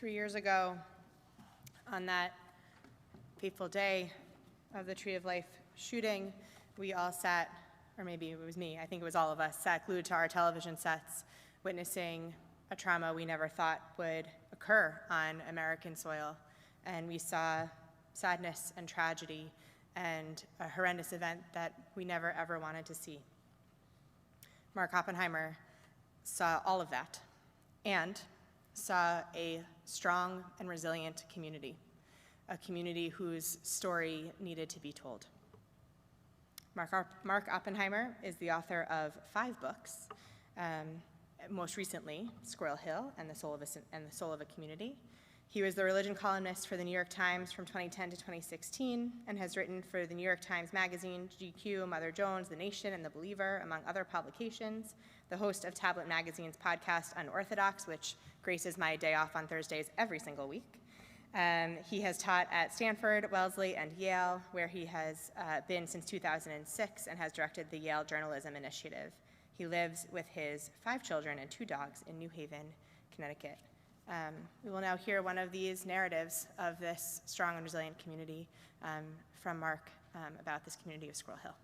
3 years ago, on that fateful day of the Tree of Life shooting, we all sat, or maybe it was me, I think it was all of us, sat glued to our television sets, witnessing a trauma we never thought would occur on American soil. And we saw sadness and tragedy and a horrendous event that we never ever wanted to see. Mark Oppenheimer saw all of that and saw a strong and resilient community, a community whose story needed to be told. Mark Oppenheimer is the author of 5 books, most recently, Squirrel Hill and the Soul of a Community. He was the religion columnist for the New York Times from 2010 to 2016 and has written for the New York Times Magazine, GQ, Mother Jones, The Nation, and The Believer, among other publications. The host of Tablet Magazine's podcast, Unorthodox, which graces my day off on Thursdays every single week. He has taught at Stanford, Wellesley, and Yale, where he has been since 2006 and has directed the Yale Journalism Initiative. He lives with his 5 children and 2 dogs in New Haven, Connecticut. We will now hear one of these narratives of this strong and resilient community from Mark about this community of Squirrel Hill.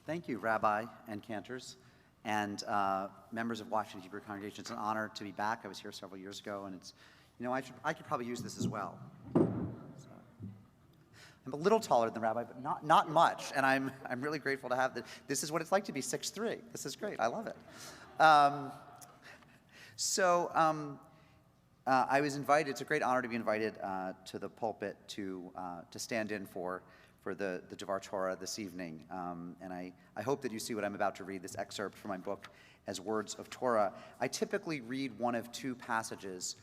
Thank you, Rabbi and Cantors, and members of Washington Hebrew Congregation. It's an honor to be back. I was here several years ago, and it's, I could probably use this as well. I'm a little taller than Rabbi, but not much, and I'm really grateful to have this. This is what it's like to be 6'3". This is great. I love it. I was invited. It's a great honor to be invited to the pulpit to stand in for the Devar Torah this evening, and I hope that you see what I'm about to read, this excerpt from my book, as words of Torah. I typically read one of 2 passages.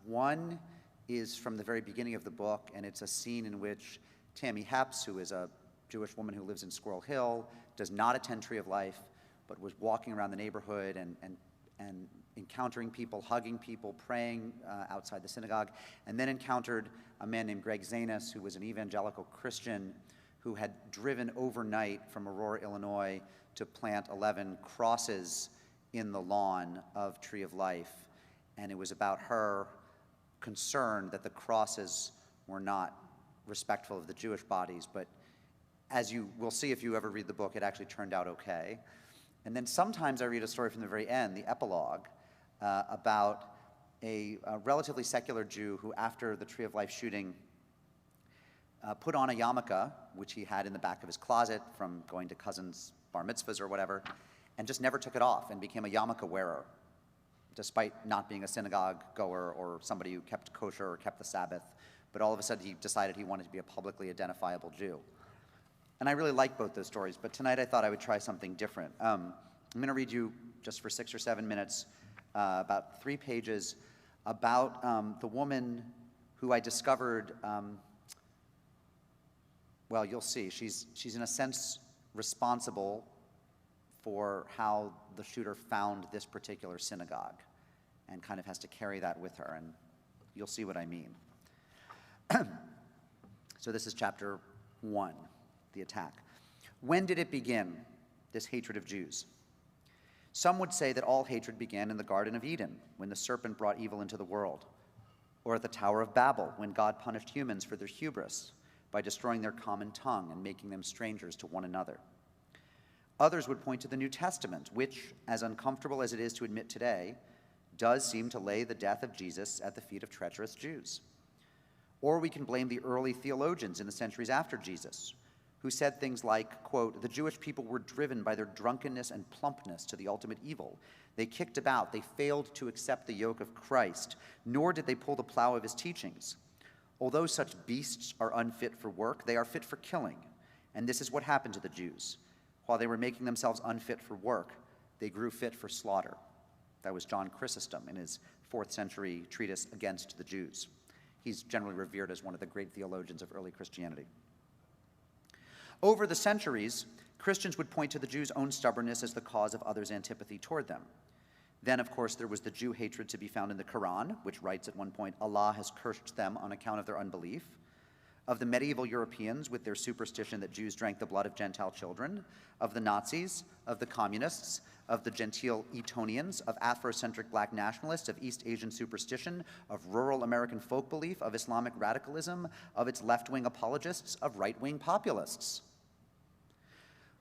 One is from the very beginning of the book, and it's a scene in which Tammy Hepps, who is a Jewish woman who lives in Squirrel Hill, does not attend Tree of Life, but was walking around the neighborhood and encountering people, hugging people, praying outside the synagogue, and then encountered a man named Greg Zanis, who was an evangelical Christian who had driven overnight from Aurora, Illinois, to plant 11 crosses in the lawn of Tree of Life. And it was about her concern that the crosses were not respectful of the Jewish bodies, but as you will see if you ever read the book, it actually turned out okay. And then sometimes I read a story from the very end, the epilogue, about a relatively secular Jew who, after the Tree of Life shooting, put on a yarmulke, which he had in the back of his closet from going to cousins' bar mitzvahs or whatever, and just never took it off and became a yarmulke wearer, despite not being a synagogue goer or somebody who kept kosher or kept the Sabbath. But all of a sudden he decided he wanted to be a publicly identifiable Jew. And I really like both those stories, but tonight I thought I would try something different. I'm going to read you, just for 6 or 7 minutes, about 3 pages about the woman who I discovered, well, you'll see. She's in a sense responsible for how the shooter found this particular synagogue and kind of has to carry that with her, and you'll see what I mean. So this is chapter 1, the attack. When did it begin, this hatred of Jews? Some would say that all hatred began in the Garden of Eden, when the serpent brought evil into the world, or at the Tower of Babel, when God punished humans for their hubris by destroying their common tongue and making them strangers to one another. Others would point to the New Testament, which, as uncomfortable as it is to admit today, does seem to lay the death of Jesus at the feet of treacherous Jews. Or we can blame the early theologians in the centuries after Jesus, who said things like, quote, "The Jewish people were driven by their drunkenness and plumpness to the ultimate evil. They kicked about, they failed to accept the yoke of Christ, nor did they pull the plow of his teachings. Although such beasts are unfit for work, they are fit for killing. And this is what happened to the Jews. While they were making themselves unfit for work, they grew fit for slaughter." That was John Chrysostom in his 4th century treatise against the Jews. He's generally revered as one of the great theologians of early Christianity. Over the centuries, Christians would point to the Jews' own stubbornness as the cause of others' antipathy toward them. Then, of course, there was the Jew hatred to be found in the Quran, which writes at one point, Allah has cursed them on account of their unbelief. of the medieval Europeans with their superstition that Jews drank the blood of Gentile children, of the Nazis, of the communists, of the genteel Etonians, of Afrocentric black nationalists, of East Asian superstition, of rural American folk belief, of Islamic radicalism, of its left-wing apologists, of right-wing populists.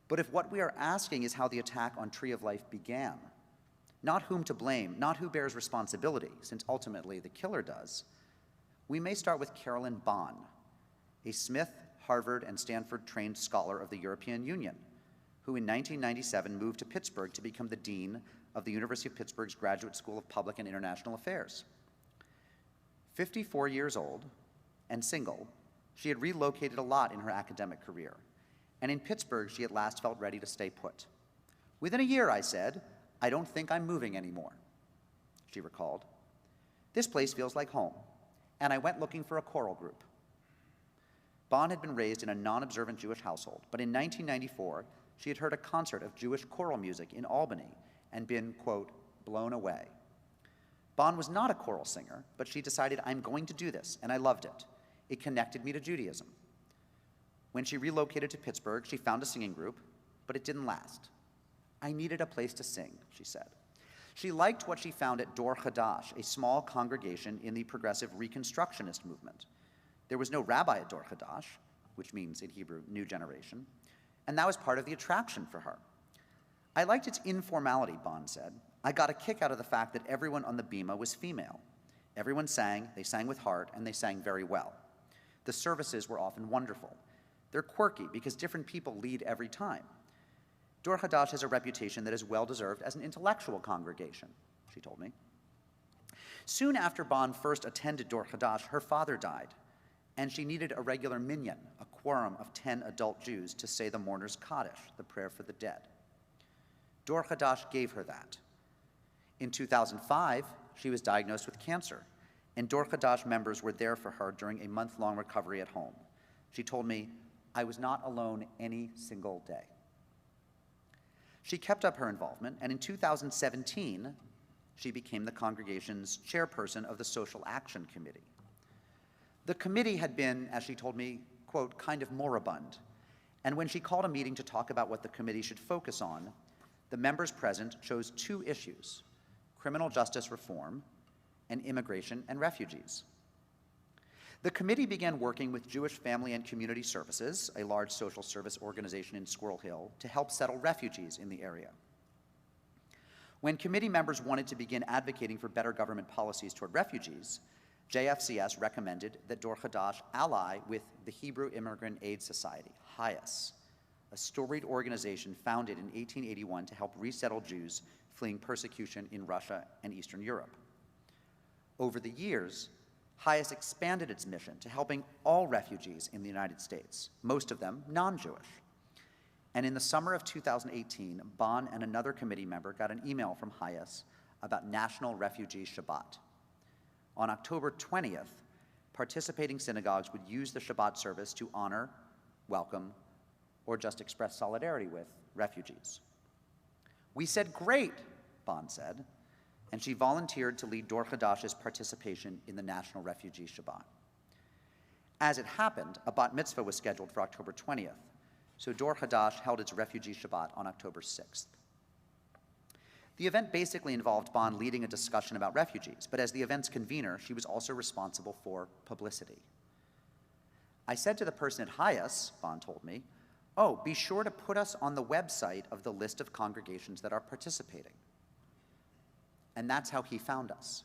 But if what we are asking is how the attack on Tree of Life began, not whom to blame, not who bears responsibility, since ultimately the killer does, we may start with Carolyn Bahn, a Smith, Harvard, and Stanford-trained scholar of the European Union, who in 1997 moved to Pittsburgh to become the dean of the University of Pittsburgh's Graduate School of Public and International Affairs. 54 years old and single, she had relocated a lot in her academic career, and in Pittsburgh she at last felt ready to stay put. "Within a year," I said, "I don't think I'm moving anymore," she recalled. "This place feels like home, and I went looking for a choral group." Bahn had been raised in a non-observant Jewish household, but in 1994, she had heard a concert of Jewish choral music in Albany and been, quote, blown away. Bahn was not a choral singer, but she decided, "I'm going to do this," and I loved it. It connected me to Judaism. When she relocated to Pittsburgh, she found a singing group, but it didn't last. "I needed a place to sing," she said. She liked what she found at Dor Hadash, a small congregation in the progressive Reconstructionist movement. There was no rabbi at Dor Hadash, which means in Hebrew, new generation, and that was part of the attraction for her. "I liked its informality," Bahn said. "I got a kick out of the fact that everyone on the bima was female. Everyone sang, they sang with heart, and they sang very well. The services were often wonderful. They're quirky because different people lead every time. Dor Hadash has a reputation that is well-deserved as an intellectual congregation," she told me. Soon after Bahn first attended Dor Hadash, her father died, and she needed a regular minyan, a quorum of 10 adult Jews, to say the mourner's Kaddish, the prayer for the dead. Dor Hadash gave her that. In 2005, she was diagnosed with cancer, and Dor Hadash members were there for her during a month-long recovery at home. She told me, "I was not alone any single day." She kept up her involvement, and in 2017, she became the congregation's chairperson of the Social Action Committee. The committee had been, as she told me, quote, kind of moribund, and when she called a meeting to talk about what the committee should focus on, the members present chose 2 issues: criminal justice reform and immigration and refugees. The committee began working with Jewish Family and Community Services, a large social service organization in Squirrel Hill, to help settle refugees in the area. When committee members wanted to begin advocating for better government policies toward refugees, JFCS recommended that Dor Hadash ally with the Hebrew Immigrant Aid Society, HIAS, a storied organization founded in 1881 to help resettle Jews fleeing persecution in Russia and Eastern Europe. Over the years, HIAS expanded its mission to helping all refugees in the United States, most of them non-Jewish. And in the summer of 2018, Bahn and another committee member got an email from HIAS about National Refugee Shabbat. On October 20th, participating synagogues would use the Shabbat service to honor, welcome, or just express solidarity with refugees. "We said, 'Great,'" Bahn said, and she volunteered to lead Dor Hadash's participation in the National Refugee Shabbat. As it happened, a bat mitzvah was scheduled for October 20th, so Dor Hadash held its Refugee Shabbat on October 6th. The event basically involved Bahn leading a discussion about refugees, but as the event's convener, she was also responsible for publicity. "I said to the person at HIAS," Bahn told me, "Oh, be sure to put us on the website of the list of congregations that are participating." And that's how he found us.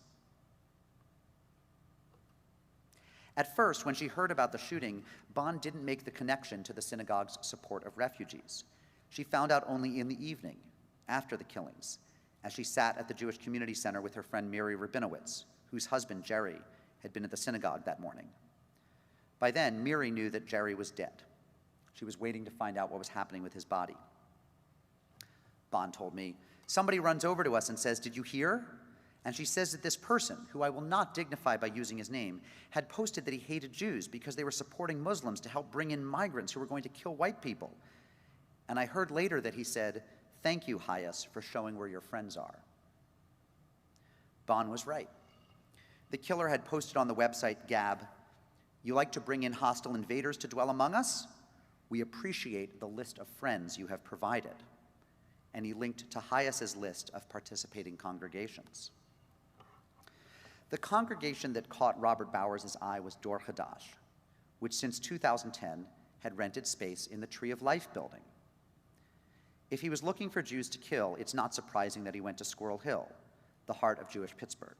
At first, when she heard about the shooting, Bahn didn't make the connection to the synagogue's support of refugees. She found out only in the evening, after the killings, as she sat at the Jewish Community Center with her friend Miri Rabinowitz, whose husband, Jerry, had been at the synagogue that morning. By then, Miri knew that Jerry was dead. She was waiting to find out what was happening with his body. Bahn told me, "Somebody runs over to us and says, 'Did you hear?' And she says that this person, who I will not dignify by using his name, had posted that he hated Jews because they were supporting Muslims to help bring in migrants who were going to kill white people. And I heard later that he said, 'Thank you, HIAS, for showing where your friends are.'" Bahn was right. The killer had posted on the website Gab, You like to bring in hostile invaders to dwell among us? We appreciate the list of friends you have provided. And he linked to Hyas's list of participating congregations. The congregation that caught Robert Bowers' eye was Dor Hadash, which since 2010 had rented space in the Tree of Life building. If he was looking for Jews to kill, it's not surprising that he went to Squirrel Hill, the heart of Jewish Pittsburgh.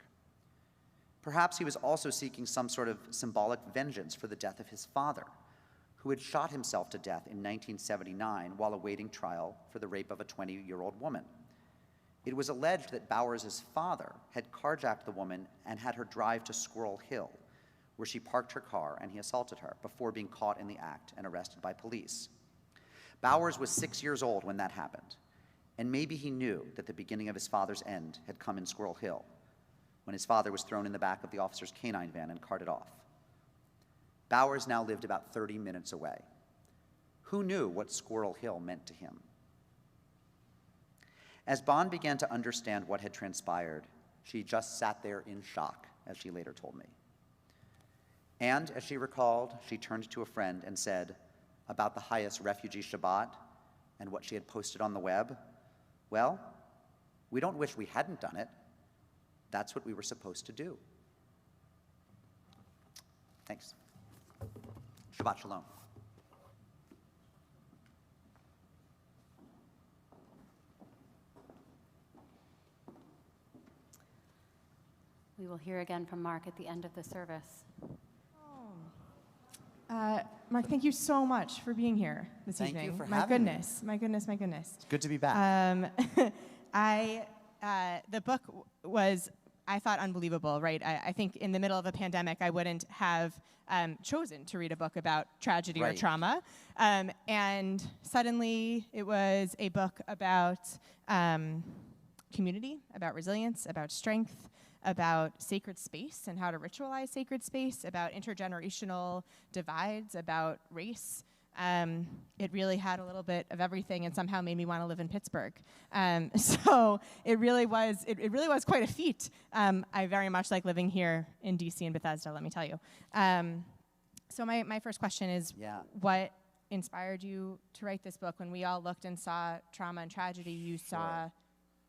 Perhaps he was also seeking some sort of symbolic vengeance for the death of his father, who had shot himself to death in 1979 while awaiting trial for the rape of a 20-year-old woman. It was alleged that Bowers' father had carjacked the woman and had her drive to Squirrel Hill, where she parked her car and he assaulted her before being caught in the act and arrested by police. Bowers was 6 years old when that happened, and maybe he knew that the beginning of his father's end had come in Squirrel Hill, when his father was thrown in the back of the officer's canine van and carted off. Bowers now lived about 30 minutes away. Who knew what Squirrel Hill meant to him? As Bond began to understand what had transpired, she just sat there in shock, as she later told me. And as she recalled, she turned to a friend and said about the Hyas refugee Shabbat and what she had posted on the web, well, we don't wish we hadn't done it. That's what we were supposed to do. Thanks. Shabbat Shalom. We will hear again from Mark at the end of the service. Mark, thank you so much for being here this evening. Thank you for my having me. goodness, my goodness, my goodness. It's good to be back. The book was, I thought, unbelievable, right? I think in the middle of a pandemic, I wouldn't have chosen to read a book about tragedy or Right. trauma. And suddenly it was a book about community, about resilience, about strength, about sacred space and how to ritualize sacred space, about intergenerational divides, about race. It really had a little bit of everything and somehow made me want to live in Pittsburgh. So it really was quite a feat. I very much like living here in DC and Bethesda, let me tell you. So my first question is, what inspired you to write this book? When we all looked and saw trauma and tragedy, you saw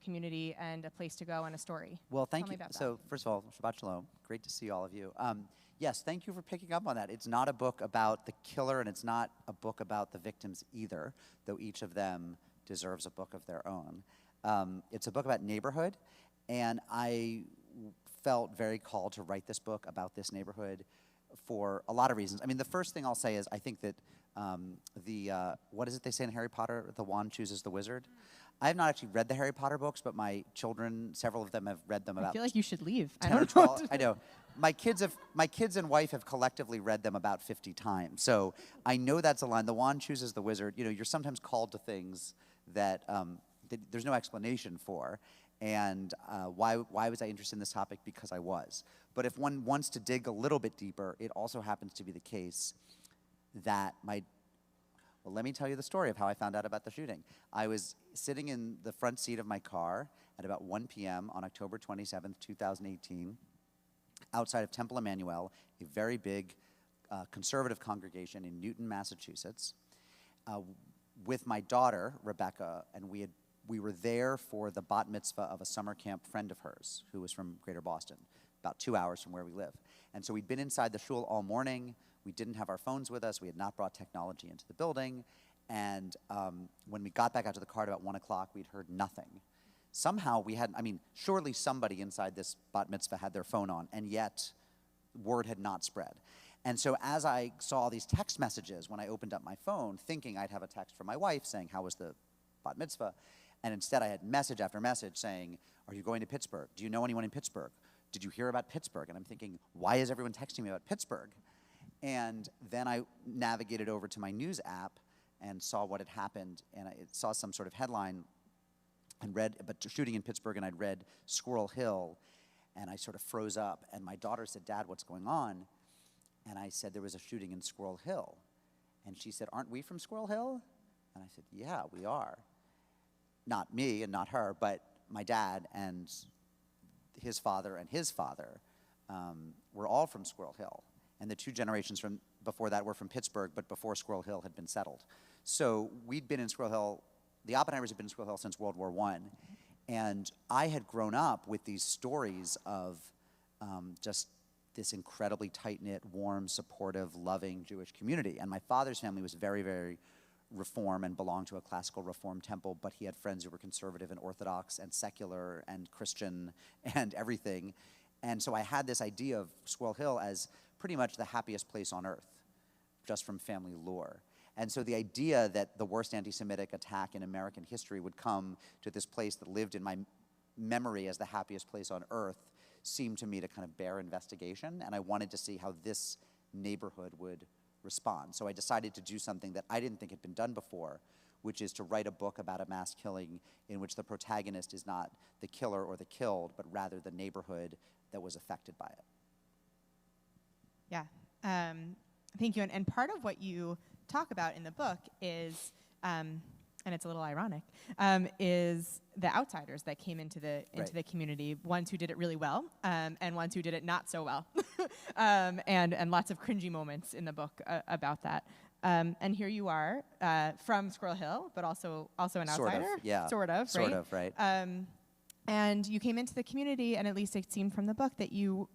community and a place to go and a story. Well, thank Tell me you. about So first of all, Shabbat Shalom. Great to see all of you. Yes, thank you for picking up on that. It's not a book about the killer, and it's not a book about the victims either, though each of them deserves a book of their own. It's a book about neighborhood, and I felt very called to write this book about this neighborhood for a lot of reasons. I mean, the first thing I'll say is I think that what is it they say in Harry Potter? The wand chooses the wizard. I have not actually read the Harry Potter books, but my children, several of them have read them about. I feel like you should leave. 10 or 12. I know. My kids and wife have collectively read them about 50 times. So I know that's a line. The wand chooses the wizard. You know, you're sometimes called to things that there's no explanation for. And why was I interested in this topic? Because I was. But if one wants to dig a little bit deeper, it also happens to be the case that well, let me tell you the story of how I found out about the shooting. I was sitting in the front seat of my car at about 1 p.m. on October 27th, 2018, outside of Temple Emmanuel, a very big conservative congregation in Newton, Massachusetts, with my daughter, Rebecca, and we were there for the bat mitzvah of a summer camp friend of hers who was from Greater Boston, about 2 hours from where we live. And so we'd been inside the shul all morning. We didn't have our phones with us. We had not brought technology into the building. And when we got back out to the car at about 1 o'clock, we'd heard nothing. Somehow we had, surely somebody inside this bat mitzvah had their phone on, and yet word had not spread. And so as I saw these text messages when I opened up my phone, thinking I'd have a text from my wife saying, how was the bat mitzvah? And instead I had message after message saying, are you going to Pittsburgh? Do you know anyone in Pittsburgh? Did you hear about Pittsburgh? And I'm thinking, why is everyone texting me about Pittsburgh? And then I navigated over to my news app and saw what had happened, and I saw some sort of headline and read, but shooting in Pittsburgh, and I'd read Squirrel Hill, and I sort of froze up, and my daughter said, Dad, what's going on? And I said, there was a shooting in Squirrel Hill. And she said, aren't we from Squirrel Hill? And I said, yeah, we are. Not me and not her, but my dad and his father were all from Squirrel Hill. and the 2 generations from before that were from Pittsburgh, but before Squirrel Hill had been settled. So we'd been in Squirrel Hill, the Oppenheimers had been in Squirrel Hill since World War I, and I had grown up with these stories of just this incredibly tight-knit, warm, supportive, loving Jewish community. And my father's family was very, very Reform and belonged to a classical Reform temple, but he had friends who were conservative and Orthodox and secular and Christian and everything. And so I had this idea of Squirrel Hill as pretty much the happiest place on earth, just from family lore. And so the idea that the worst anti-Semitic attack in American history would come to this place that lived in my memory as the happiest place on earth seemed to me to kind of bear investigation, and I wanted to see how this neighborhood would respond. So I decided to do something that I didn't think had been done before, which is to write a book about a mass killing in which the protagonist is not the killer or the killed, but rather the neighborhood that was affected by it. Yeah, thank you. And part of what you talk about in the book is, and it's a little ironic, is the outsiders that came into the community, ones who did it really well, and ones who did it not so well, and lots of cringy moments in the book about that. And here you are from Squirrel Hill, but also an outsider. Sort of, right? And you came into the community, and at least it seemed from the book that you,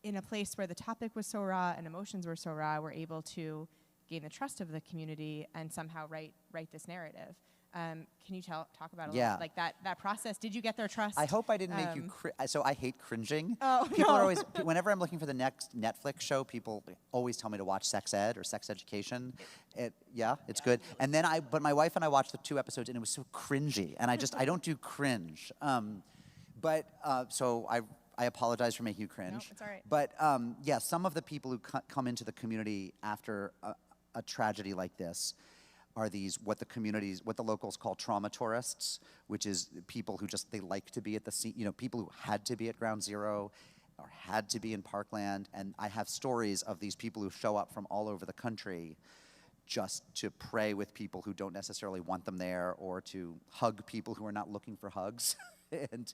in a place where the topic was so raw and emotions were so raw, were able to gain the trust of the community and somehow write this narrative. Can you talk about a little, like that process? Did you get their trust? I hope I didn't make you so I hate cringing. Oh, people no. are always, whenever I'm looking for the next Netflix show, people always tell me to watch Sex Ed or Sex Education. It's good. And then but my wife and I watched the 2 episodes, and it was so cringy, and I don't do cringe. So I apologize for making you cringe. No, it's all right. But some of the people who come into the community after a tragedy like this are these, what the locals call trauma tourists, which is people who they like to be at the scene, people who had to be at Ground Zero or had to be in Parkland. And I have stories of these people who show up from all over the country just to pray with people who don't necessarily want them there, or to hug people who are not looking for hugs. And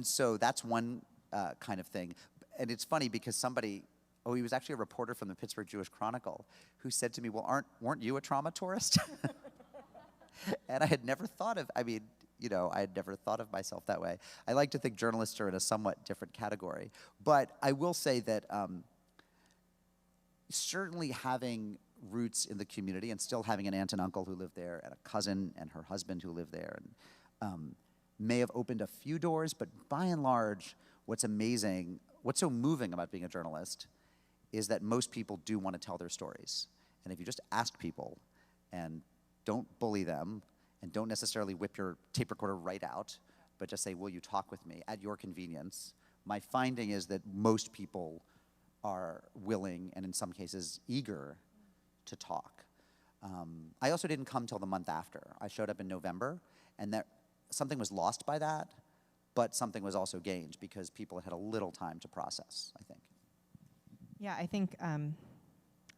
so that's one kind of thing. And it's funny because he was actually a reporter from the Pittsburgh Jewish Chronicle who said to me, well, weren't you a trauma tourist? And I had never thought of myself that way. I like to think journalists are in a somewhat different category. But I will say that certainly having roots in the community and still having an aunt and uncle who lived there and a cousin and her husband who lived there and may have opened a few doors, but by and large, what's so moving about being a journalist is that most people do want to tell their stories. And if you just ask people and don't bully them and don't necessarily whip your tape recorder right out, but just say, will you talk with me at your convenience, my finding is that most people are willing and in some cases eager to talk. I also didn't come till the month after. I showed up in November, and that something was lost by that, but something was also gained because people had a little time to process, I think. Yeah, I think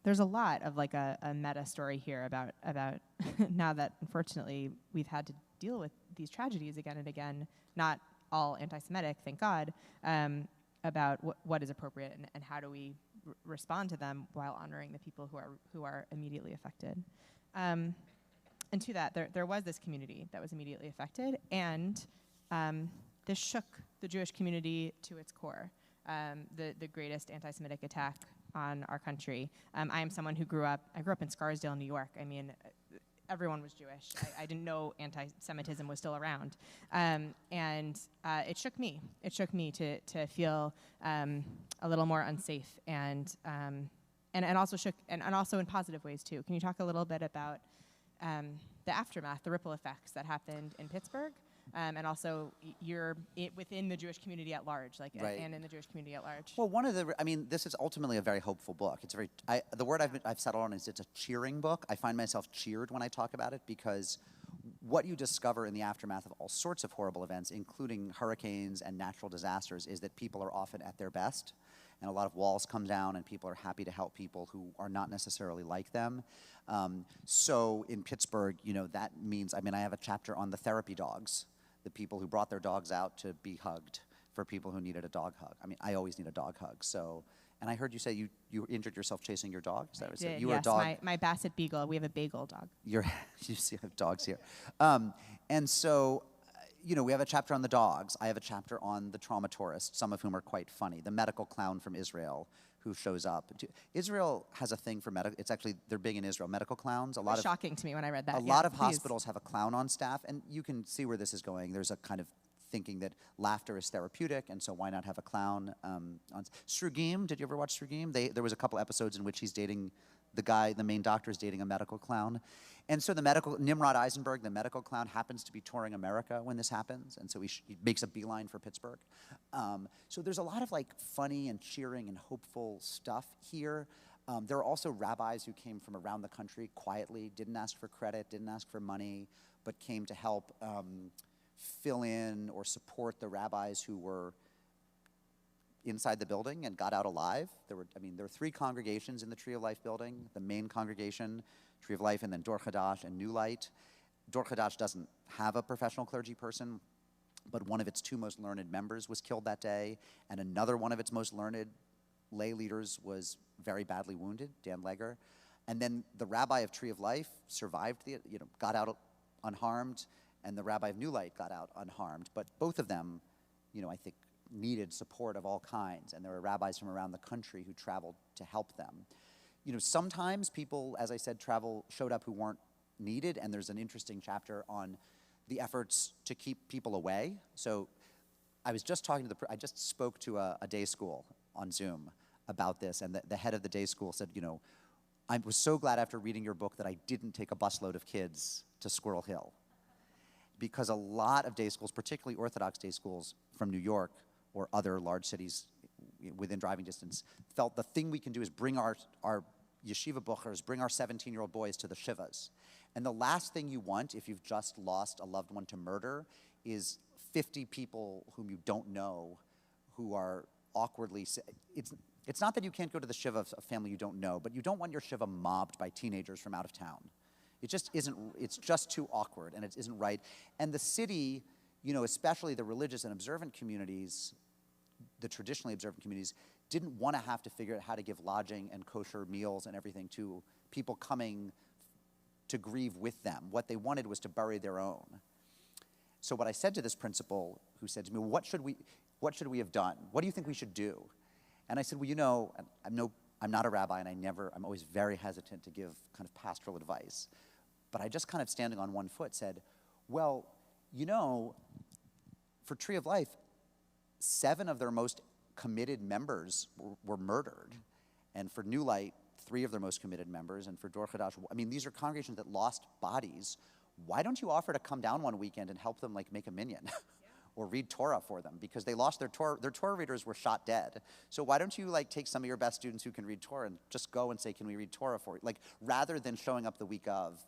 there's a lot of like a meta story here about now that unfortunately we've had to deal with these tragedies again and again, not all anti-Semitic, thank God, about what is appropriate and how do we respond to them while honoring the people who are immediately affected. And to that, there was this community that was immediately affected, and this shook the Jewish community to its core. The greatest anti-Semitic attack on our country. I am someone who grew up in Scarsdale, New York. I mean, everyone was Jewish. I didn't know anti-Semitism was still around. And it shook me. It shook me to feel a little more unsafe and also shook, and also in positive ways too. Can you talk a little bit about the aftermath, the ripple effects that happened in Pittsburgh? And also, you're within the Jewish community at large, and in the Jewish community at large. Well, this is ultimately a very hopeful book. It's the word I've settled on is it's a cheering book. I find myself cheered when I talk about it because what you discover in the aftermath of all sorts of horrible events, including hurricanes and natural disasters, is that people are often at their best. And a lot of walls come down, and people are happy to help people who are not necessarily like them. So in Pittsburgh, that means, I have a chapter on the therapy dogs, the people who brought their dogs out to be hugged for people who needed a dog hug. I always need a dog hug. So, And I heard you say you injured yourself chasing your dog. Is that what you said? Did, You were a yes, dog. my Basset Beagle. We have a bagel dog. You see, I have dogs here. And so, we have a chapter on the dogs. I have a chapter on the trauma tourist, some of whom are quite funny. The medical clown from Israel who shows up. Israel has a thing for medical. It's actually, they're big in Israel. Medical clowns. It was shocking to me when I read that. A lot of hospitals have a clown on staff, and you can see where this is going. There's a kind of thinking that laughter is therapeutic, and so why not have a clown on Strugim? Did you ever watch Strugim? There was a couple episodes in which he's dating the main doctor is dating a medical clown. And so Nimrod Eisenberg, the medical clown, happens to be touring America when this happens, and so he makes a beeline for Pittsburgh. So there's a lot of like funny and cheering and hopeful stuff here. There are also rabbis who came from around the country quietly, didn't ask for credit, didn't ask for money, but came to help fill in or support the rabbis who were inside the building and got out alive. There were 3 congregations in the Tree of Life building, the main congregation, Tree of Life, and then Dor Chadash and New Light. Dor Chadash doesn't have a professional clergy person, but one of its 2 most learned members was killed that day, and another one of its most learned lay leaders was very badly wounded, Dan Legger. And then the rabbi of Tree of Life survived, got out unharmed, and the rabbi of New Light got out unharmed. But both of them, I think, needed support of all kinds, and there were rabbis from around the country who traveled to help them. Sometimes people, as I said, showed up who weren't needed, and there's an interesting chapter on the efforts to keep people away. So I was just I just spoke to a day school on Zoom about this, and the head of the day school said, I was so glad after reading your book that I didn't take a busload of kids to Squirrel Hill, because a lot of day schools, particularly Orthodox day schools from New York or other large cities within driving distance, felt the thing we can do is bring our yeshiva buchers, bring our 17-year-old boys to the shivas. And the last thing you want if you've just lost a loved one to murder is 50 people whom you don't know who are awkwardly... It's not that you can't go to the shiva of a family you don't know, but you don't want your shiva mobbed by teenagers from out of town. It just isn't, it's just too awkward, and it isn't right. And the city, especially the religious and observant communities, the traditionally observant communities, didn't want to have to figure out how to give lodging and kosher meals and everything to people coming to grieve with them. What they wanted was to bury their own. So what I said to this principal, who said to me, what should we have done? What do you think we should do? And I said, well, I'm not a rabbi, and I'm always very hesitant to give kind of pastoral advice. But I just kind of standing on one foot said, well, for Tree of Life, 7 of their most committed members were murdered. And for New Light, 3 of their most committed members. And for Dor Chadash, these are congregations that lost bodies. Why don't you offer to come down one weekend and help them make a minyan? Or read Torah for them, because they lost their Torah readers were shot dead. So why don't you take some of your best students who can read Torah and just go and say, can we read Torah for you? Rather than showing up the week of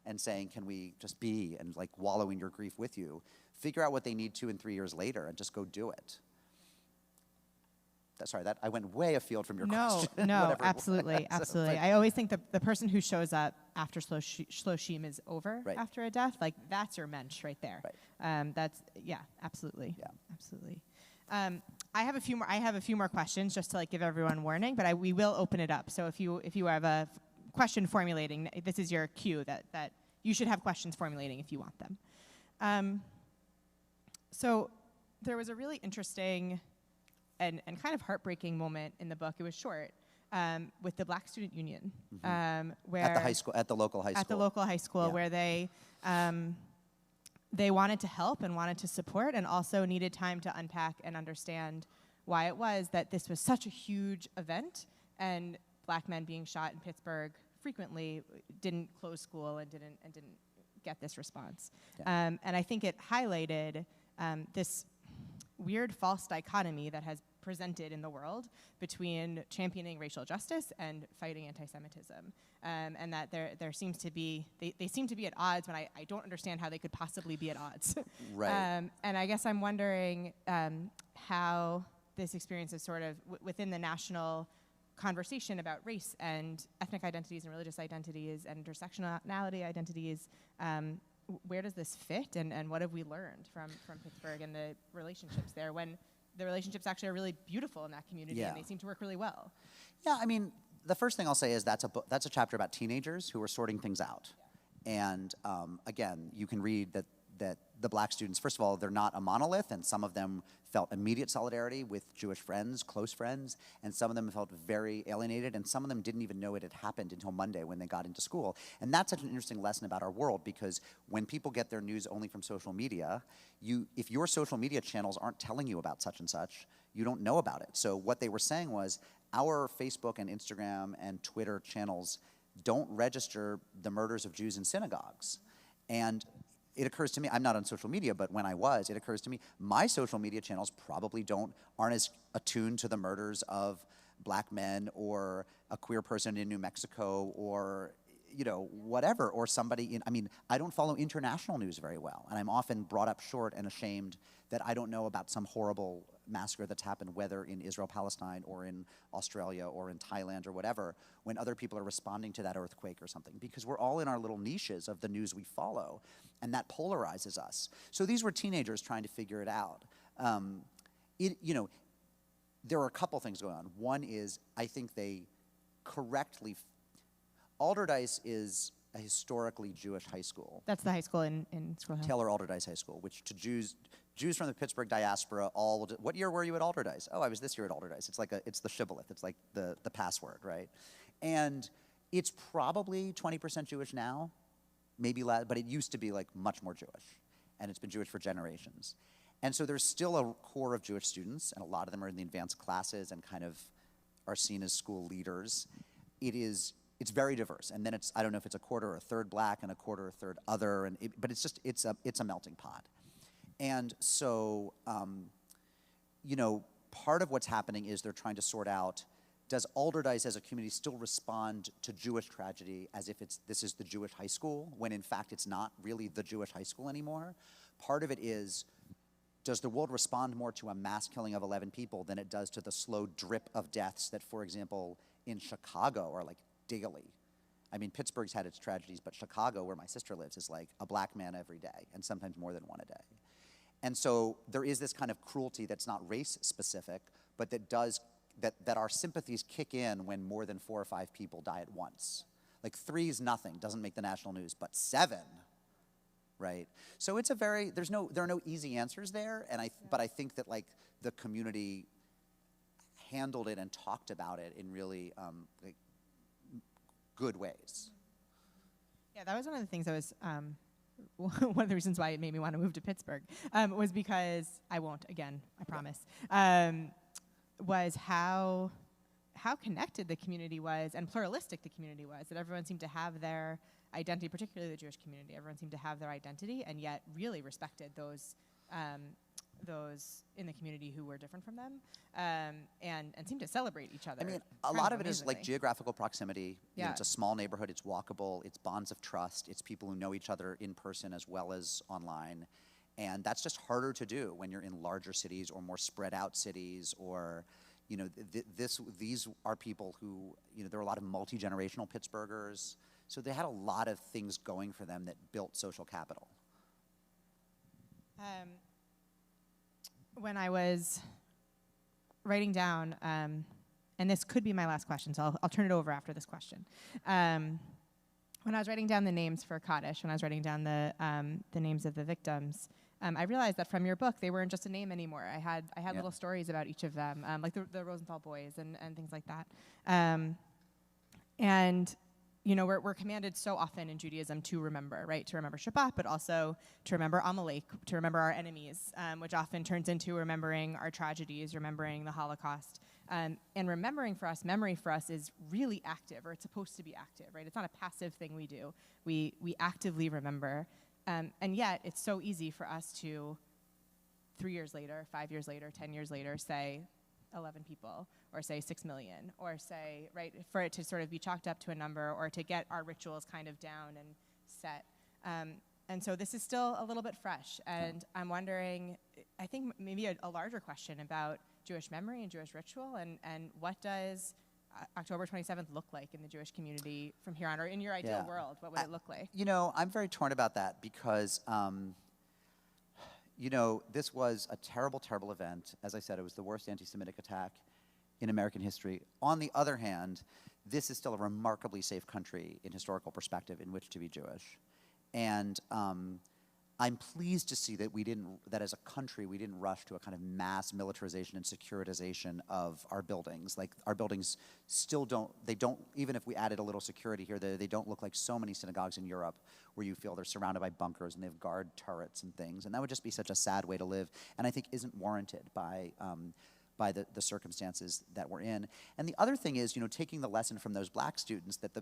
and saying, can we just be and wallow in your grief with you, figure out what they need 2 and 3 years later and just go do it. Sorry, I went way afield from your question. No, absolutely, absolutely. I always think the person who shows up after Shloshim is over after a death, that's your mensch right there. Right. Absolutely. Yeah. Absolutely. I have a few more questions just to give everyone warning, but we will open it up. So if you have a question formulating, this is your cue that you should have questions formulating if you want them. So there was a really interesting and kind of heartbreaking moment in the book. It was short, with the Black Student Union, where at the local high school, where they wanted to help and wanted to support, and also needed time to unpack and understand why it was that this was such a huge event, and Black men being shot in Pittsburgh frequently didn't close school and didn't get this response. Yeah. And I think it highlighted this weird false dichotomy that has presented in the world between championing racial justice and fighting anti-Semitism, and that there seems to be they seem to be at odds when I don't understand how they could possibly be at odds. Right. And I guess I'm wondering how this experience is sort of within the national conversation about race and ethnic identities and religious identities and intersectionality identities. Where does this fit, and what have we learned from Pittsburgh and the relationships there when the relationships actually are really beautiful in that community, and they seem to work really well. Yeah, I mean, the first thing I'll say is that's a chapter about teenagers who are sorting things out. Yeah. And again, you can read that the black students, first of all, they're not a monolith, and some of them felt immediate solidarity with Jewish friends, close friends, and some of them felt very alienated, and some of them didn't even know it had happened until Monday when they got into school. And that's such an interesting lesson about our world, because when people get their news only from social media, if your social media channels aren't telling you about such and such, you don't know about it. So what they were saying was, our Facebook and Instagram and Twitter channels don't register the murders of Jews in synagogues. And it occurs to me, I'm not on social media, but when I was, it occurs to me, my social media channels probably aren't as attuned to the murders of black men or a queer person in New Mexico or, you know, whatever, or somebody I don't follow international news very well, and I'm often brought up short and ashamed that I don't know about some horrible massacre that's happened, whether in Israel, Palestine, or in Australia, or in Thailand, or whatever, when other people are responding to that earthquake or something, because we're all in our little niches of the news we follow, and that polarizes us. So these were teenagers trying to figure it out. There are a couple things going on. One is, I think they correctly, Alderdice is a historically Jewish high school. That's the high school in Squirrel Hill. Taylor Alderdice High School, which to Jews from the Pittsburgh diaspora what year were you at Alderdice? Oh, I was this year at Alderdice. It's the shibboleth. It's like the password, right? And it's probably 20% Jewish now, maybe less, but it used to be like much more Jewish. And it's been Jewish for generations. And so there's still a core of Jewish students, and a lot of them are in the advanced classes and kind of are seen as school leaders. It's very diverse, and then I don't know if it's a quarter or a third black and a quarter or a third other, but it's a melting pot. And so, part of what's happening is they're trying to sort out, does Alderdice as a community still respond to Jewish tragedy as if this is the Jewish high school, when in fact it's not really the Jewish high school anymore? Part of it is, does the world respond more to a mass killing of 11 people than it does to the slow drip of deaths that, for example, in Chicago are like daily? I mean, Pittsburgh's had its tragedies, but Chicago, where my sister lives, is like a black man every day, and sometimes more than one a day. And so there is this kind of cruelty that's not race specific, but that our sympathies kick in when more than 4 or 5 people die at once. Like 3 is nothing, doesn't make the national news, but 7, right? So it's there are no easy answers there, but I think that like the community handled it and talked about it in really good ways. Yeah, that was one of the things I was, one of the reasons why it made me want to move to Pittsburgh was because, I won't, again, I promise, was how connected the community was and pluralistic the community was, that everyone seemed to have their identity, particularly the Jewish community. Everyone seemed to have their identity and yet really respected those in the community who were different from them, and seemed to celebrate each other. I mean, a lot of it is like geographical proximity. You know, it's a small neighborhood, it's walkable, it's bonds of trust, it's people who know each other in person as well as online. And that's just harder to do when you're in larger cities or more spread out cities, or, you know, these are people who, you know, there are a lot of multi-generational Pittsburghers. So they had a lot of things going for them that built social capital. When I was writing down, and this could be my last question, so I'll turn it over after this question. When I was writing down the names for Kaddish, when I was writing down the names of the victims, I realized that from your book, they weren't just a name anymore. I had little stories about each of them, like the Rosenthal boys and things like that. And you know, we're commanded so often in Judaism to remember, right? To remember Shabbat, but also to remember Amalek, to remember our enemies, which often turns into remembering our tragedies, remembering the Holocaust. And memory for us is really active, or it's supposed to be active, right? It's not a passive thing we do. We actively remember. And yet, it's so easy for us to, 3 years later, 5 years later, 10 years later, say 11 people, or say 6 million, or say, right, for it to sort of be chalked up to a number, or to get our rituals kind of down and set. And so this is still a little bit fresh, and I'm wondering, I think maybe a larger question about Jewish memory and Jewish ritual, and what does October 27th look like in the Jewish community from here on, or in your ideal world, what would it look like? You know, I'm very torn about that because, this was a terrible, terrible event. As I said, it was the worst anti-Semitic attack in American history. On the other hand, this is still a remarkably safe country in historical perspective in which to be Jewish. And I'm pleased to see that that as a country, we didn't rush to a kind of mass militarization and securitization of our buildings. Like, our buildings still even if we added a little security here, they don't look like so many synagogues in Europe where you feel they're surrounded by bunkers and they have guard turrets and things. And that would just be such a sad way to live, and I think isn't warranted by the circumstances that we're in. And the other thing is, taking the lesson from those black students that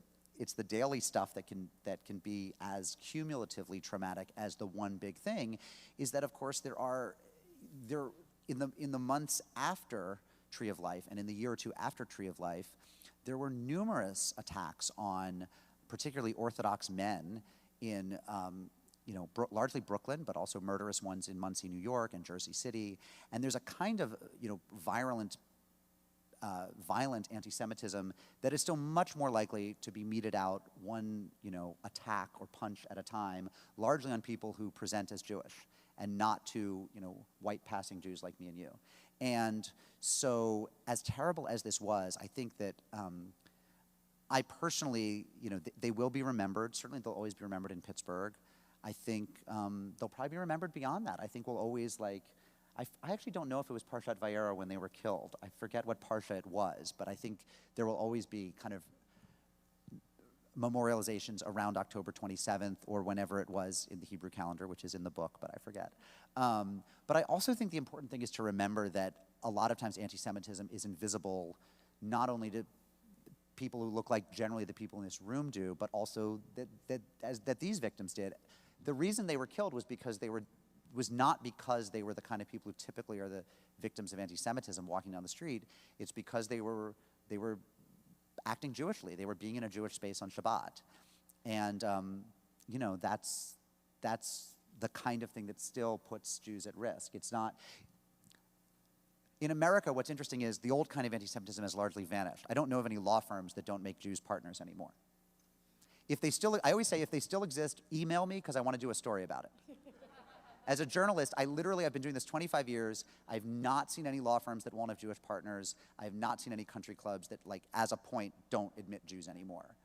it's the daily stuff that can be as cumulatively traumatic as the one big thing, is that of course in the months after Tree of Life and in the year or two after Tree of Life, there were numerous attacks on particularly Orthodox men in largely Brooklyn, but also murderous ones in Muncie, New York, and Jersey City. And there's a kind of violent anti-Semitism that is still much more likely to be meted out one attack or punch at a time, largely on people who present as Jewish and not to white passing Jews like me and you. And so, as terrible as this was, I think that I personally, they will be remembered. Certainly they'll always be remembered in Pittsburgh. I think they'll probably be remembered beyond that. I think we'll always I actually don't know if it was Parshat Vayera when they were killed. I forget what Parsha it was, but I think there will always be kind of memorializations around October 27th or whenever it was in the Hebrew calendar, which is in the book, but I forget. But I also think the important thing is to remember that a lot of times anti-Semitism is invisible not only to people who look like generally the people in this room do, but also that these victims did. The reason they were killed was not because they were the kind of people who typically are the victims of anti-Semitism walking down the street. It's because they were acting Jewishly. They were being in a Jewish space on Shabbat. And, that's the kind of thing that still puts Jews at risk. It's not... In America, what's interesting is the old kind of anti-Semitism has largely vanished. I don't know of any law firms that don't make Jews partners anymore. I always say, if they still exist, email me because I want to do a story about it. As a journalist, I've been doing this 25 years. I've not seen any law firms that won't have Jewish partners. I have not seen any country clubs that, as a point, don't admit Jews anymore.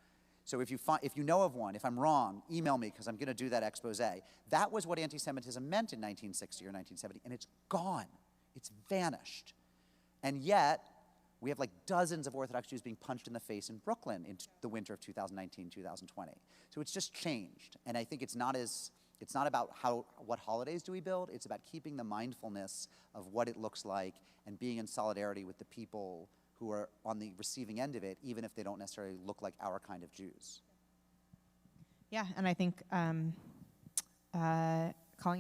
So if you know of one, if I'm wrong, email me because I'm going to do that expose. That was what anti-Semitism meant in 1960 or 1970, and it's gone. It's vanished. And yet, we have dozens of Orthodox Jews being punched in the face in Brooklyn in the winter of 2019, 2020. So it's just changed. And I think it's not about what holidays do we build, it's about keeping the mindfulness of what it looks like and being in solidarity with the people who are on the receiving end of it, even if they don't necessarily look like our kind of Jews. Yeah, and I think calling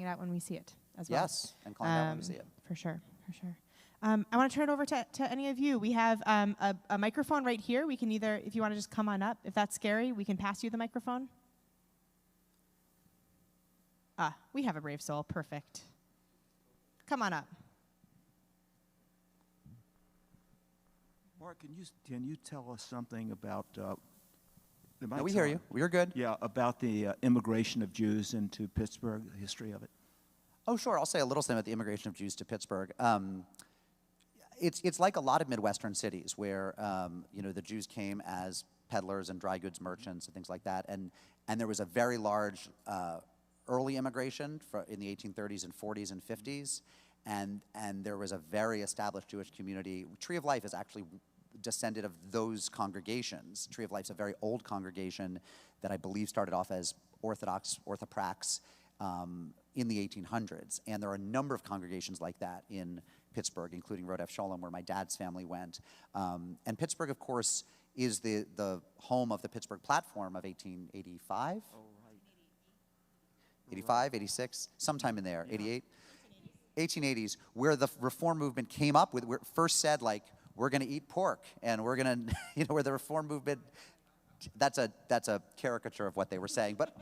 it out when we see it as well. Yes, and calling it out when we see it. For sure. I want to turn it over to any of you. We have a microphone right here. We can either, if you want to just come on up, if that's scary, we can pass you the microphone. We have a brave soul. Perfect. Come on up. Mark, can you tell us something about... No, we hear you. We're good. Yeah, about the immigration of Jews into Pittsburgh, the history of it. Oh, sure. I'll say a little thing about the immigration of Jews to Pittsburgh. It's like a lot of Midwestern cities where the Jews came as peddlers and dry goods merchants and things like that, and there was a very large early immigration in the 1830s and 40s and 50s, and there was a very established Jewish community. Tree of Life is actually descended of those congregations. Tree of Life's a very old congregation that I believe started off as orthoprax in the 1800s, and there are a number of congregations like that in Pittsburgh, including Rodef Sholem, where my dad's family went. And Pittsburgh, of course, is the home of the Pittsburgh Platform of 1885. Oh, right. 85, 86, sometime in there, 88? 1880s, where the Reform movement came up with, where it first said, we're going to eat pork, and we're going to, where the Reform movement, that's a caricature of what they were saying, but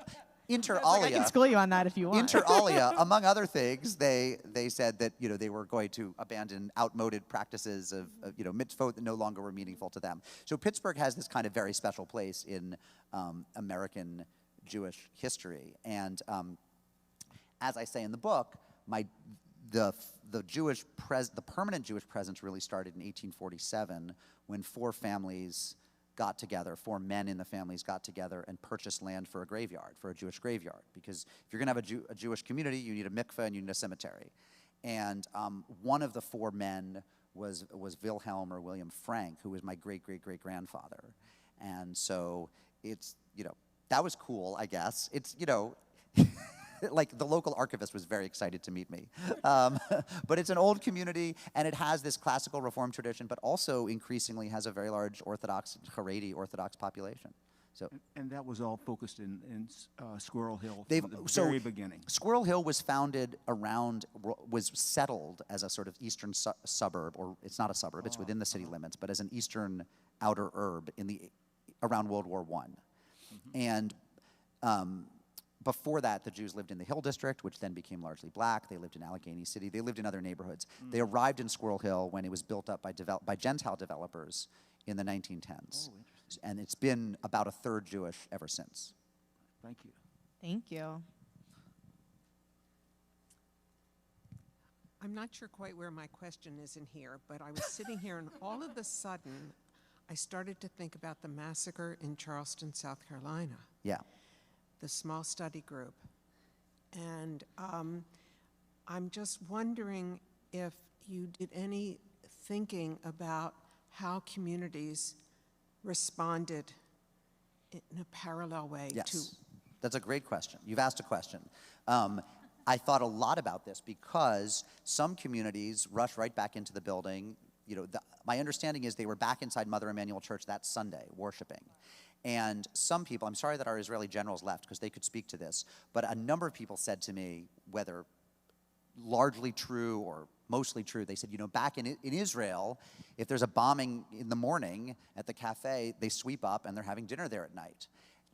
inter alia. I can school you on that if you want. Inter alia, among other things, they said that they were going to abandon outmoded practices of mitzvot that no longer were meaningful to them. So Pittsburgh has this kind of very special place in American Jewish history, and as I say in the book, the permanent Jewish presence really started in 1847 when four men in the families got together and purchased land for a Jewish graveyard. Because if you're going to have a Jewish community, you need a mikveh and you need a cemetery. And one of the four men was William Frank, who was my great-great-great-grandfather. And so it's, that was cool, I guess. It's, like the local archivist was very excited to meet me. But it's an old community, and it has this classical Reform tradition, but also increasingly has a very large Haredi Orthodox population. So, and that was all focused in Squirrel Hill from the very beginning. Squirrel Hill was was settled as a sort of eastern suburb, or it's not a suburb, it's within the city limits, but as an eastern outer urb around World War I. And before that, the Jews lived in the Hill District, which then became largely black. They lived in Allegheny City. They lived in other neighborhoods. They arrived in Squirrel Hill when it was built up by Gentile developers in the 1910s. Oh, And it's been about a third Jewish ever since. Thank you. Thank you. I'm not sure quite where my question is in here, but I was sitting here and all of a sudden I started to think about the massacre in Charleston, South Carolina. Yeah. The small study group. And I'm just wondering if you did any thinking about how communities responded in a parallel way to... Yes, that's a great question. You've asked a question. I thought a lot about this because some communities rush right back into the building. My understanding is they were back inside Mother Emanuel Church that Sunday, worshiping. And some people, I'm sorry that our Israeli generals left because they could speak to this, but a number of people said to me, whether largely true or mostly true, they said, back in Israel, if there's a bombing in the morning at the cafe, they sweep up and they're having dinner there at night.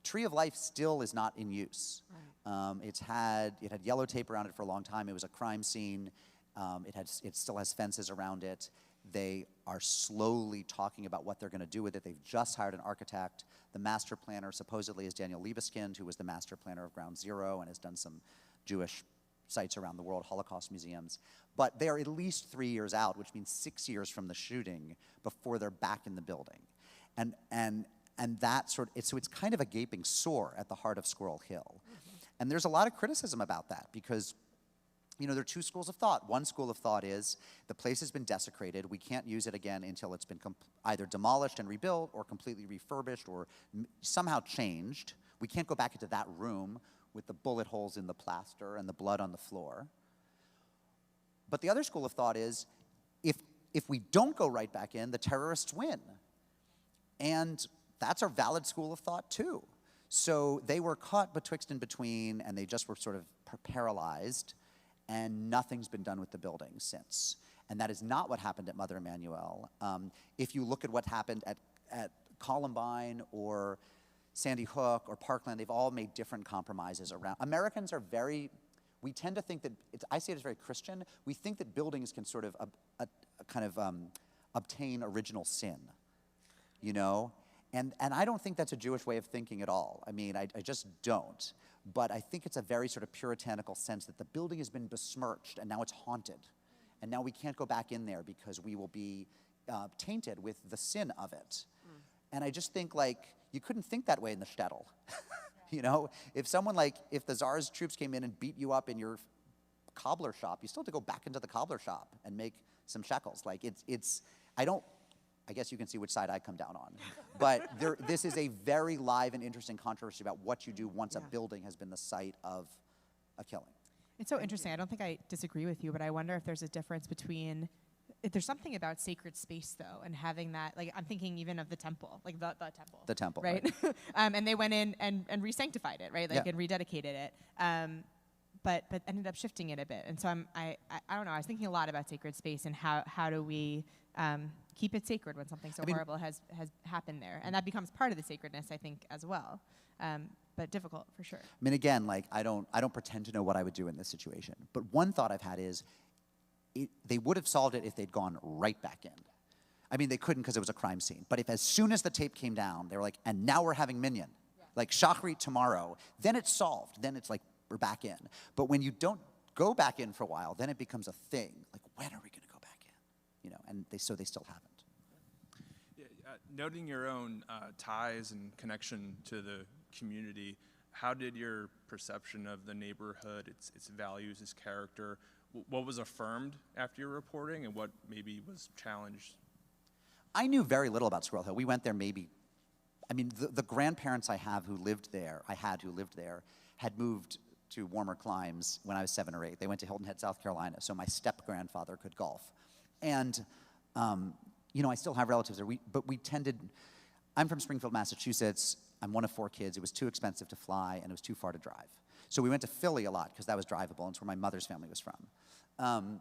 Tree of Life still is not in use. Right. It had yellow tape around it for a long time. It was a crime scene. It still has fences around it. They are slowly talking about what they're going to do with it. They've just hired an architect. The master planner supposedly is Daniel Liebeskind, who was the master planner of Ground Zero and has done some Jewish sites around the world, Holocaust museums. But they are at least 3 years out, which means 6 years from the shooting before they're back in the building. And that so it's kind of a gaping sore at the heart of Squirrel Hill. And there's a lot of criticism about that because there are two schools of thought. One school of thought is the place has been desecrated. We can't use it again until it's been either demolished and rebuilt or completely refurbished or somehow changed. We can't go back into that room with the bullet holes in the plaster and the blood on the floor. But the other school of thought is if we don't go right back in, the terrorists win. And that's a valid school of thought too. So they were caught betwixt and between, and they just were sort of paralyzed. And nothing's been done with the building since. And that is not what happened at Mother Emanuel. If you look at what happened at Columbine or Sandy Hook or Parkland, they've all made different compromises around. Americans are we tend to think that, I see it as very Christian, we think that buildings can sort of obtain original sin, And I don't think that's a Jewish way of thinking at all. I mean, I just don't. But I think it's a very sort of puritanical sense that the building has been besmirched and now it's haunted. And now we can't go back in there because we will be tainted with the sin of it. And I just think you couldn't think that way in the shtetl. If the Tsar's troops came in and beat you up in your cobbler shop, you still have to go back into the cobbler shop and make some shekels. I guess you can see which side I come down on. But this is a very live and interesting controversy about what you do once a building has been the site of a killing. It's so interesting. I don't think I disagree with you, but I wonder if there's a difference between, if there's something about sacred space, though, and having that, I'm thinking even of the temple, the temple. The temple, right? And they went in and re-sanctified it, right? And rededicated it. But ended up shifting it a bit. And so I don't know, I was thinking a lot about sacred space and how do we keep it sacred when something so horrible has happened there. And that becomes part of the sacredness, I think, as well. But difficult, for sure. I mean, again, I don't pretend to know what I would do in this situation. But one thought I've had is they would have solved it if they'd gone right back in. I mean, they couldn't because it was a crime scene. But if as soon as the tape came down, they were like, and now we're having minyan. Shachrit tomorrow. Then it's solved. Then it's we're back in. But when you don't go back in for a while, then it becomes a thing. Like, when are we going to go back in? You know, and they still haven't. Noting your own ties and connection to the community, how did your perception of the neighborhood, its values, its character, what was affirmed after your reporting and what maybe was challenged? I knew very little about Squirrel Hill. We went there the grandparents I had who lived there, had moved to warmer climes when I was 7 or 8. They went to Hilton Head, South Carolina, so my step-grandfather could golf. And, I still have relatives there, I'm from Springfield, Massachusetts. I'm one of 4 kids. It was too expensive to fly, and it was too far to drive. So we went to Philly a lot, because that was drivable, and it's where my mother's family was from.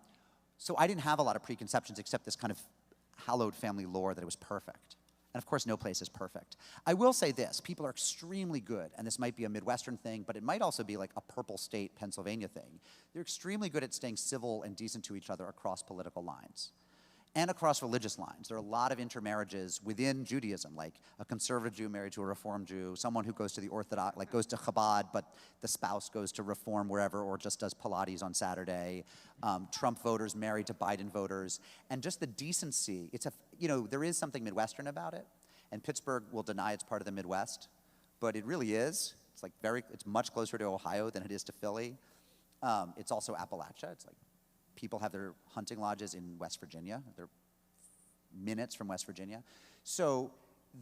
So I didn't have a lot of preconceptions, except this kind of hallowed family lore that it was perfect. And of course, no place is perfect. I will say this, people are extremely good, and this might be a Midwestern thing, but it might also be like a purple state Pennsylvania thing. They're extremely good at staying civil and decent to each other across political lines and across religious lines. There are a lot of intermarriages within Judaism, like a conservative Jew married to a Reform Jew, someone who goes to the Orthodox, like goes to Chabad, but the spouse goes to Reform wherever, or just does Pilates on Saturday. Trump voters married to Biden voters. And just the decency, there is something Midwestern about it. And Pittsburgh will deny it's part of the Midwest, but it really is. It's much closer to Ohio than it is to Philly. It's also Appalachia. It's like, people have their hunting lodges in West Virginia. They're minutes from West Virginia. So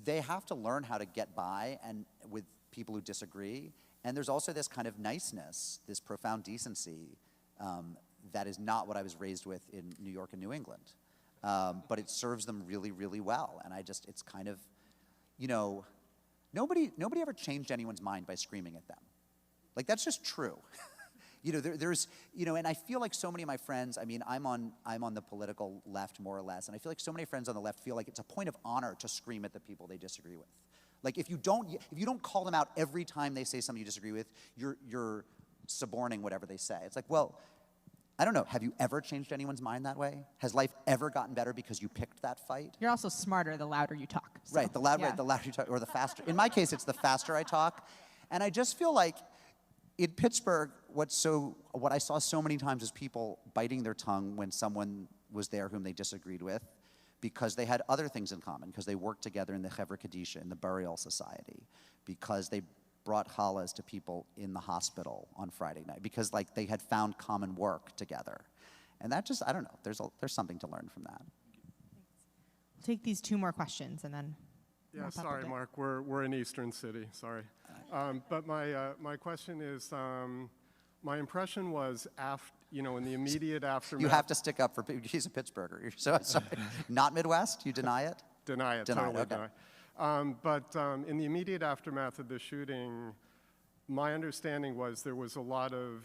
they have to learn how to get by and with people who disagree. And there's also this kind of niceness, this profound decency that is not what I was raised with in New York and New England. But it serves them really, really well. And it's kind of, nobody ever changed anyone's mind by screaming at them. Like, that's just true. And I feel like so many of my friends, I'm on the political left more or less, and I feel like so many friends on the left feel like it's a point of honor to scream at the people they disagree with. Like, if you don't call them out every time they say something you disagree with, you're suborning whatever they say. It's like, well, I don't know, have you ever changed anyone's mind that way? Has life ever gotten better because you picked that fight? You're also smarter the louder you talk. So, right, the louder you talk, or the faster. In my case, it's the faster I talk. And I just feel like in Pittsburgh, what I saw so many times is people biting their tongue when someone was there whom they disagreed with, because they had other things in common, because they worked together in the Chevra Kadisha, in the burial society, because they brought challahs to people in the hospital on Friday night, because they had found common work together. And that just, I don't know, there's something to learn from that. We'll take these 2 more questions and then Yeah, sorry, Mark, we're in Eastern City, sorry. But my question is, my impression was, in the immediate aftermath. You have to stick up for, he's a Pittsburgher, you're so sorry. Not Midwest, you deny it? Deny it, Deny it, totally okay. deny. But in the immediate aftermath of the shooting, my understanding was there was a lot of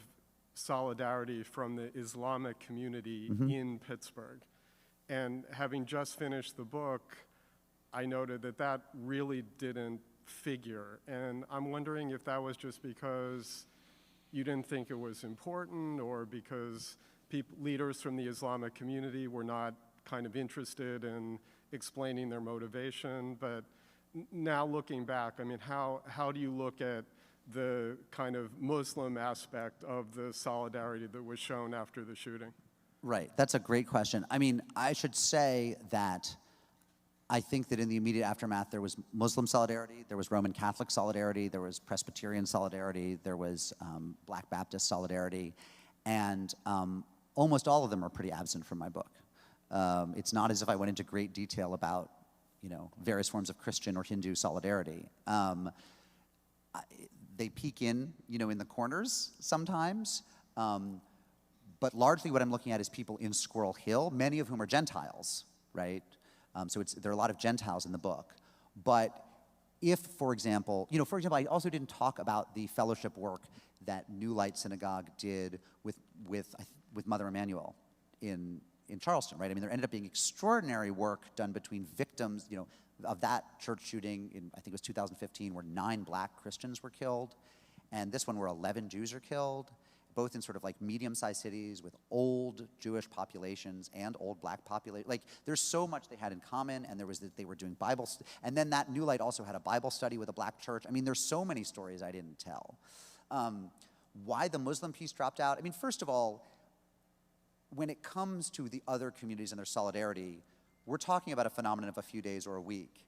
solidarity from the Islamic community in Pittsburgh. And having just finished the book, I noted that really didn't figure. And I'm wondering if that was just because you didn't think it was important, or because leaders from the Islamic community were not kind of interested in explaining their motivation. But now looking back, how do you look at the kind of Muslim aspect of the solidarity that was shown after the shooting? Right, that's a great question. I should say that I think that in the immediate aftermath, there was Muslim solidarity, there was Roman Catholic solidarity, there was Presbyterian solidarity, there was Black Baptist solidarity, and almost all of them are pretty absent from my book. It's not as if I went into great detail about, various forms of Christian or Hindu solidarity. They peek in the corners sometimes, but largely what I'm looking at is people in Squirrel Hill, many of whom are Gentiles, right? So there are a lot of Gentiles in the book. But if, for example, I also didn't talk about the fellowship work that New Light Synagogue did with Mother Emanuel in Charleston, right? There ended up being extraordinary work done between victims, of that church shooting in, I think it was 2015, where 9 Black Christians were killed, and this one where 11 Jews are killed, both in sort of medium-sized cities with old Jewish populations and old Black populations. There's so much they had in common, and there was that they were doing Bible, and then that New Light also had a Bible study with a Black church. There's so many stories I didn't tell. Why the Muslim piece dropped out? I mean, first of all, when it comes to the other communities and their solidarity, we're talking about a phenomenon of a few days or a week,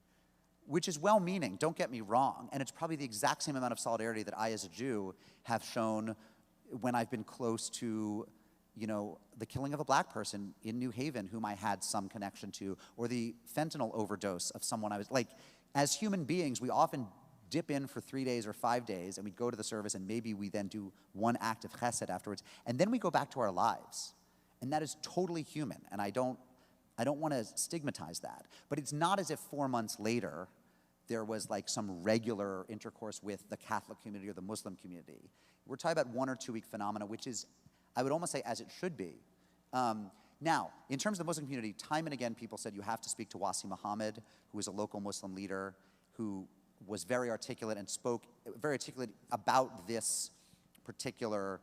which is well-meaning, don't get me wrong, and it's probably the exact same amount of solidarity that I, as a Jew, have shown when I've been close to, you know, the killing of a black person in New Haven whom I had some connection to, or the fentanyl overdose of someone I was, like, as human beings, we often dip in for 3 days or 5 days, and we go to the service, and maybe we then do one act of chesed afterwards, and then we go back to our lives. And that is totally human, and I don't want to stigmatize that. But it's not as if 4 months later, there was like some regular intercourse with the Catholic community or the Muslim community. We're talking about 1 or 2 week phenomena, which is, I would almost say, as it should be. Now, in terms of the Muslim community, time and again, people said you have to speak to Wasi Muhammad, who is a local Muslim leader, who was very articulate and spoke very articulate about this particular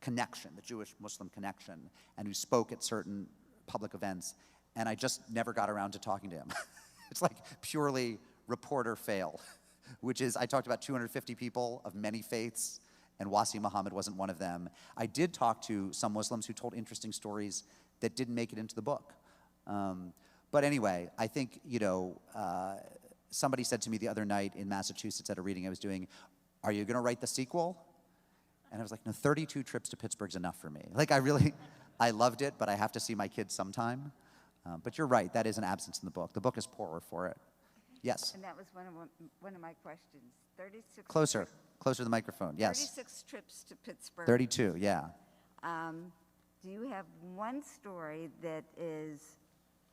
connection, the Jewish-Muslim connection, and who spoke at certain public events, and I just never got around to talking to him. It's like purely reporter fail, which is, I talked about 250 people of many faiths, and Wasi Muhammad wasn't one of them. I did talk to some Muslims who told interesting stories that didn't make it into the book. But anyway, I think, you know, somebody said to me the other night in Massachusetts at a reading I was doing, "Are you going to write the sequel?" And I was like, no, 32 trips to Pittsburgh's enough for me. Like, I loved it, but I have to see my kids sometime. But you're right, that is an absence in the book. The book is poorer for it. Yes? And that was one of my questions. 36 Closer to the microphone, yes. 36 trips to Pittsburgh. 32, yeah. Do you have one story that is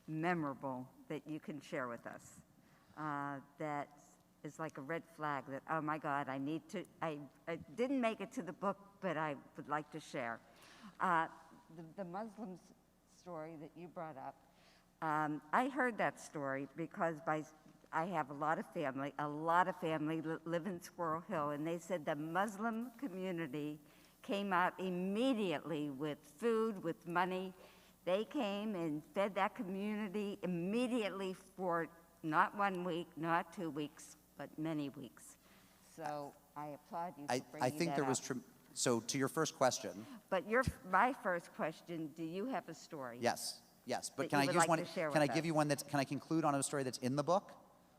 memorable that you can share with us? That is like a red flag that, oh my God, I didn't make it to the book, but I would like to share. The Muslim story that you brought up, I heard that story because I have a lot of family live in Squirrel Hill, and they said the Muslim community came out immediately with food, with money. They came and fed that community immediately for not 1 week, not 2 weeks, but many weeks. So I applaud you for bringing that up. I think there was, so to your first question. But my first question, do you have a story? Yes, but that can I you would use like one, to share can I with give you us? one can I conclude on a story that's in the book?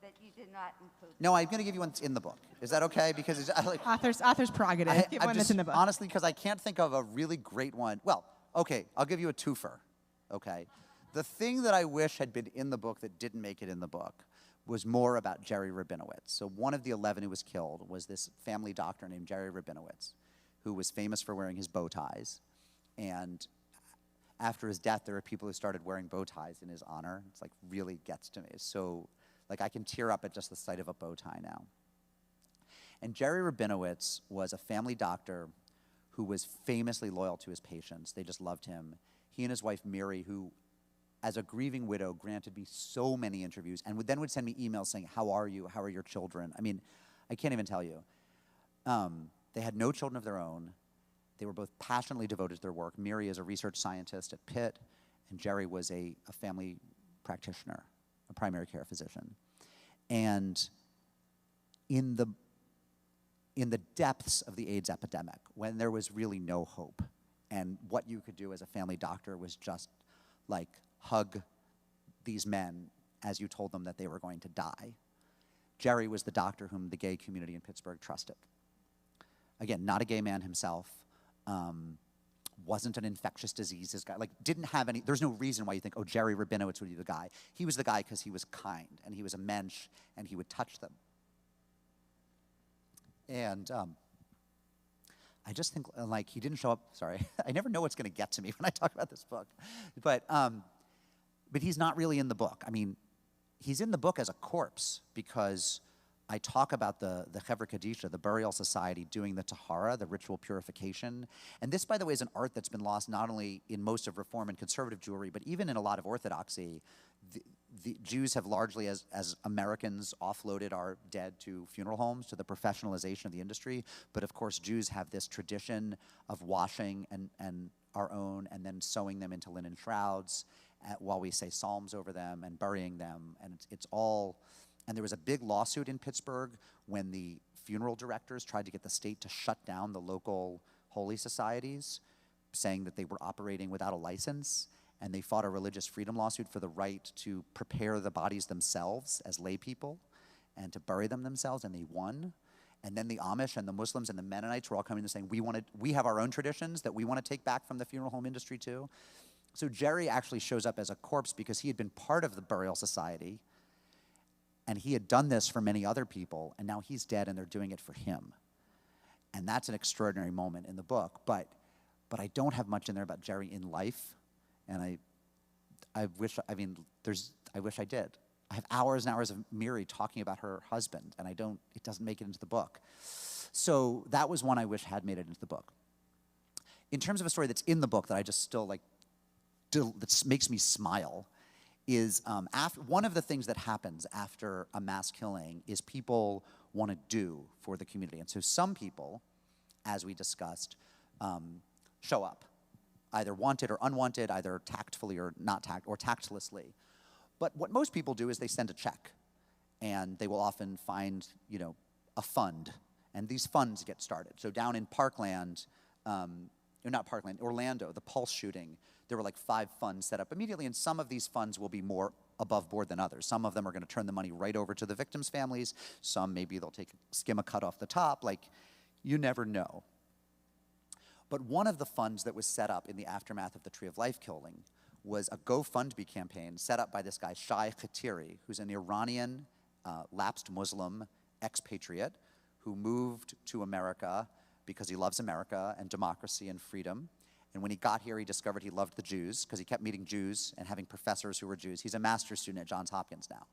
That you did not include. No, I'm going to give you one that's in the book. Is that okay? Because it's like, Author's prerogative. Give one that's in the book. Honestly, because I can't think of a really great one. Well, okay, I'll give you a twofer, okay? The thing that I wish had been in the book that didn't make it in the book was more about Jerry Rabinowitz. So one of the 11 who was killed was this family doctor named Jerry Rabinowitz, who was famous for wearing his bow ties. And after his death, there were people who started wearing bow ties in his honor. It's like really gets to me. So like I can tear up at just the sight of a bow tie now. And Jerry Rabinowitz was a family doctor who was famously loyal to his patients. They just loved him. He and his wife, Mary, who as a grieving widow, granted me so many interviews, and would send me emails saying, how are you? How are your children? I mean, I can't even tell you. They had no children of their own. They were both passionately devoted to their work. Mary is a research scientist at Pitt, and Jerry was a family practitioner, a primary care physician. And in the depths of the AIDS epidemic, when there was really no hope, and what you could do as a family doctor was just like hug these men as you told them that they were going to die. Jerry was the doctor whom the gay community in Pittsburgh trusted. Again, not a gay man himself, wasn't an infectious diseases guy, like didn't have any, there's no reason why you think, oh, Jerry Rabinowitz would be the guy. He was the guy because he was kind, and he was a mensch, and he would touch them. And I just think, like, he didn't show up, sorry, I never know what's gonna get to me when I talk about this book. But he's not really in the book. I mean, he's in the book as a corpse because I talk about the Chevra Kadisha, the burial society, doing the tahara, the ritual purification. And this, by the way, is an art that's been lost not only in most of Reform and conservative Jewry, but even in a lot of Orthodoxy. The Jews have largely, as Americans, offloaded our dead to funeral homes, to the professionalization of the industry. But of course, Jews have this tradition of washing and our own and then sewing them into linen shrouds while we say psalms over them and burying them. And it's all, and there was a big lawsuit in Pittsburgh when the funeral directors tried to get the state to shut down the local holy societies, saying that they were operating without a license, and they fought a religious freedom lawsuit for the right to prepare the bodies themselves as lay people and to bury them themselves, and they won. And then the Amish and the Muslims and the Mennonites were all coming and saying, we have our own traditions that we want to take back from the funeral home industry too. So Jerry actually shows up as a corpse because he had been part of the burial society, and he had done this for many other people, and now he's dead and they're doing it for him. And that's an extraordinary moment in the book, but I don't have much in there about Jerry in life, and I wish I did. I have hours and hours of Miri talking about her husband, and it doesn't make it into the book. So that was one I wish had made it into the book. In terms of a story that's in the book that I just still that makes me smile, is one of the things that happens after a mass killing is people want to do for the community. And so some people, as we discussed, show up, either wanted or unwanted, either tactfully or tactlessly. But what most people do is they send a check, and they will often find, a fund, and these funds get started. So down in Orlando, the Pulse shooting, there were like 5 funds set up immediately, and some of these funds will be more above board than others. Some of them are going to turn the money right over to the victims' families. Some maybe they'll skim a cut off the top. You never know. But one of the funds that was set up in the aftermath of the Tree of Life killing was a GoFundMe campaign set up by this guy, Shai Khatiri, who's an Iranian lapsed Muslim expatriate who moved to America because he loves America and democracy and freedom. And when he got here, he discovered he loved the Jews because he kept meeting Jews and having professors who were Jews. He's a master's student at Johns Hopkins now.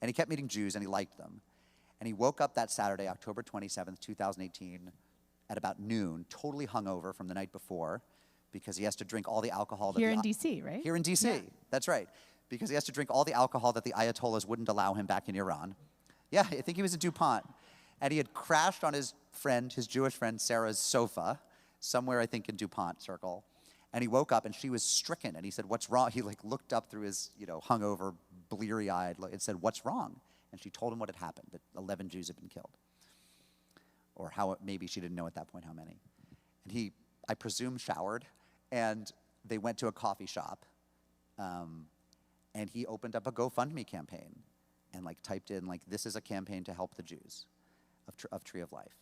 And he kept meeting Jews, and he liked them. And he woke up that Saturday, October 27th, 2018, at about noon, totally hungover from the night before, because he has to drink all the alcohol. Here in D.C., right? Here in D.C., yeah. That's right. Because he has to drink all the alcohol that the Ayatollahs wouldn't allow him back in Iran. Yeah, I think he was at DuPont. And he had crashed on his Jewish friend Sarah's sofa, somewhere I think in DuPont Circle. And he woke up and she was stricken. And he said, "What's wrong?" He looked up through his, hungover, bleary-eyed, and said, "What's wrong?" And she told him what had happened, that 11 Jews had been killed. Or maybe she didn't know at that point how many. And he, I presume, showered. And they went to a coffee shop. And he opened up a GoFundMe campaign and typed in, this is a campaign to help the Jews of Tree of Life.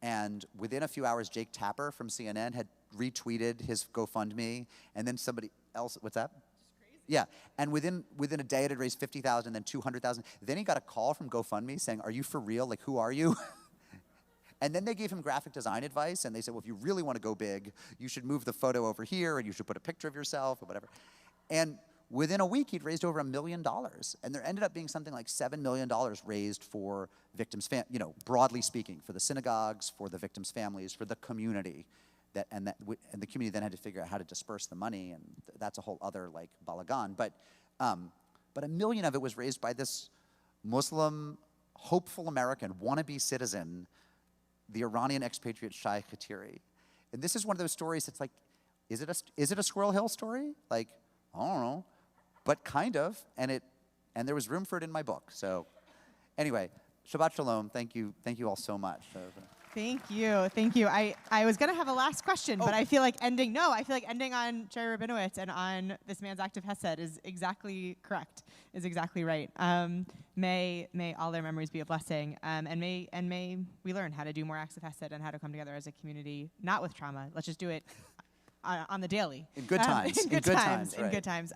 And within a few hours, Jake Tapper from CNN had retweeted his GoFundMe, and then somebody else, what's that? Crazy. Yeah, and within a day it had raised $50,000, then $200,000. Then he got a call from GoFundMe saying, "Are you for real? Who are you?" And then they gave him graphic design advice, and they said, "Well, if you really want to go big, you should move the photo over here, and you should put a picture of yourself, or whatever." And within a week, he'd raised over $1 million, and there ended up being something like $7 million raised for victims, broadly speaking, for the synagogues, for the victims' families, for the community, and the community then had to figure out how to disperse the money, and that's a whole other balagan. But $1 million of it was raised by this Muslim, hopeful American, wannabe citizen, the Iranian expatriate Shai Khatiri. And this is one of those stories that's is it a Squirrel Hill story? I don't know. But kind of, and there was room for it in my book. So anyway, Shabbat Shalom. Thank you all so much. Thank you. I was going to have a last question, but I feel like ending on Jerry Rabinowitz and on this man's act of Hesed is exactly correct, is exactly right. May all their memories be a blessing, and may we learn how to do more acts of Hesed and how to come together as a community, not with trauma. Let's just do it on the daily. In good times. In good times.